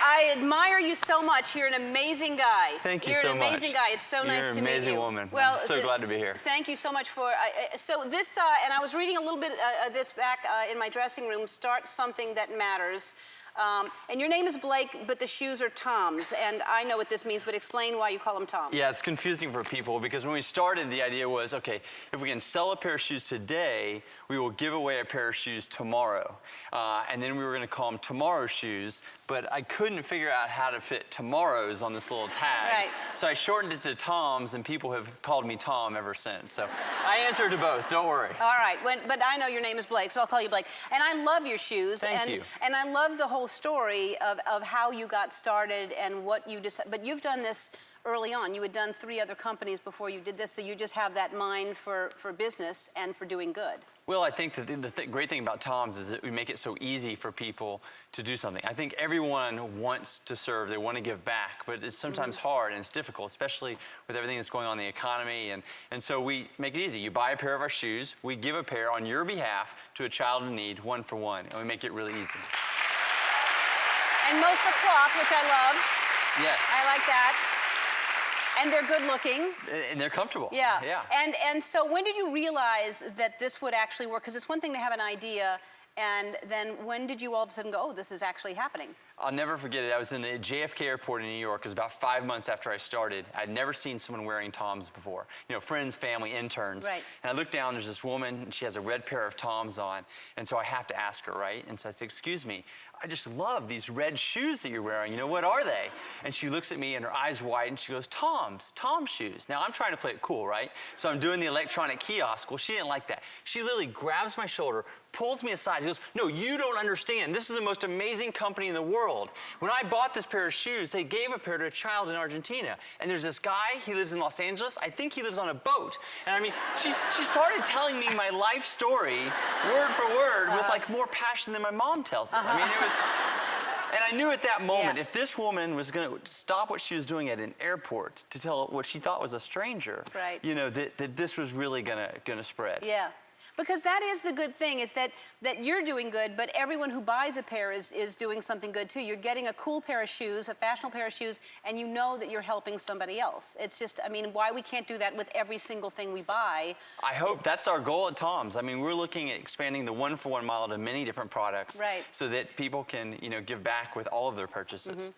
I admire you so much. You're an amazing guy. Thank you so much. You're an amazing guy. It's so nice to meet you. You're an amazing woman. Well, I'm so glad to be here. Thank you so much for. So this, and I was reading a little bit of this back in my dressing room. Start something that matters. And your name is Blake, but the shoes are TOMS, and I know what this means, but explain why you call them TOMS. Yeah, it's confusing for people because when we started, the idea was, okay, if we can sell a pair of shoes today, we will give away a pair of shoes tomorrow. And then we were going to call them tomorrow shoes, but I couldn't figure out how to fit tomorrows on this little tag. Right. So I shortened it to TOMS, and people have called me Tom ever since. So I answer to both, don't worry. All right, but I know your name is Blake, so I'll call you Blake. And I love your shoes. Thank you. And I love the whole story of how you got started and what you decided. But you've done this early on. You had done 3 other companies before you did this, so you just have that mind for business and for doing good. Well, I think that the great thing about TOMS is that we make it so easy for people to do something. I think everyone wants to serve, they want to give back, but it's sometimes hard and it's difficult, especially with everything that's going on in the economy. And so we make it easy. You buy a pair of our shoes, we give a pair on your behalf to a child in need, 1 for 1, and we make it really easy. And most are cloth, which I love. Yes. I like that. And they're good looking. And they're comfortable. Yeah. Yeah. And so when did you realize that this would actually work? Because it's one thing to have an idea, and then when did you all of a sudden go, oh, this is actually happening? I'll never forget it. I was in the JFK airport in New York. It was about 5 months after I started. I'd never seen someone wearing TOMS before. You know, friends, family, interns. Right. And I looked down, there's this woman, and she has a red pair of TOMS on. And so I have to ask her, right? And so I said, excuse me, I just love these red shoes that you're wearing. You know, what are they? And she looks at me and her eyes widen. She goes, TOMS shoes. Now, I'm trying to play it cool, right? So I'm doing the electronic kiosk. Well, she didn't like that. She literally grabs my shoulder, pulls me aside. She goes, no, you don't understand. This is the most amazing company in the world. When I bought this pair of shoes, they gave a pair to a child in Argentina. And there's this guy, he lives in Los Angeles. I think he lives on a boat. And I mean, she started telling me my life story, word for word, with like more passion than my mom tells it. I mean, it was, and I knew at that moment, if this woman was going to stop what she was doing at an airport to tell what she thought was a stranger, right, you know, that this was really gonna spread. Yeah. Because that is the good thing, is that you're doing good, but everyone who buys a pair is doing something good too. You're getting a cool pair of shoes, a fashionable pair of shoes, and you know that you're helping somebody else. It's just, I mean, why we can't do that with every single thing we buy. I hope that's our goal at TOMS. I mean, we're looking at expanding the 1 for 1 model to many different products, right, so that people can, you know, give back with all of their purchases.